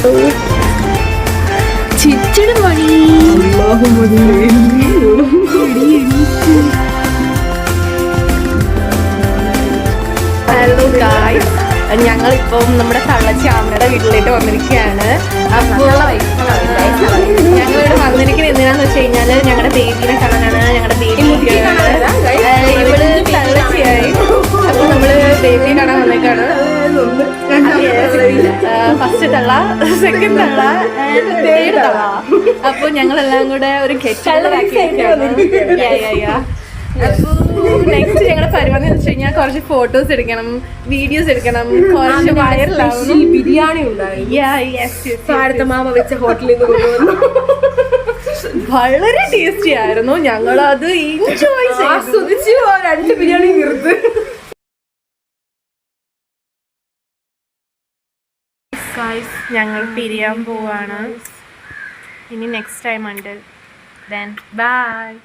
കേട്ടോ. ചിച്ചടി മണി. Hello guys, ഞങ്ങളിപ്പം നമ്മുടെ തള്ളച്ചി അമ്മയുടെ വീട്ടിലേക്ക് വന്നിരിക്കുകയാണ്. അപ്പോൾ ഞങ്ങളിവിടെ വന്നിരിക്കുന്നത് എന്തിനാന്ന് വെച്ച് കഴിഞ്ഞാൽ ഞങ്ങളുടെ ബേബിനെ കാണാനാണ്. ഞങ്ങളുടെ ബേബി ഇവള് തള്ളച്ചിയായി. അപ്പോൾ നമ്മള് ബേബിയെ കാണാൻ വന്നേക്കാണ്. ഫസ്റ്റ് തള്ള, സെക്കൻഡ് തള്ള, തേർഡ് തള്ള. അപ്പോൾ ഞങ്ങളെല്ലാം കൂടെ ഒരു നെക്സ്റ്റ് ഞങ്ങളുടെ പരിപാടി എന്ന് വെച്ച് കഴിഞ്ഞാൽ കുറച്ച് ഫോട്ടോസ് എടുക്കണം, വീഡിയോസ് എടുക്കണം, കുറച്ച് വൈറലാവണം. ബിരിയാണി ഉണ്ടായിരുന്നു മാമ വെച്ച ഹോട്ടലിൽ നിന്ന് കൊണ്ടുവന്നു. വളരെ ടേസ്റ്റി ആയിരുന്നു. ഞങ്ങളത് എൻജോയ് ആസ്വദിച്ചു. 2 ബിരിയാണി തീർത്ത്. ഞങ്ങൾ പിരിയാൻ പോവാണ്. ഇനി നെക്സ്റ്റ് ടൈം ഉണ്ട്. Then bye.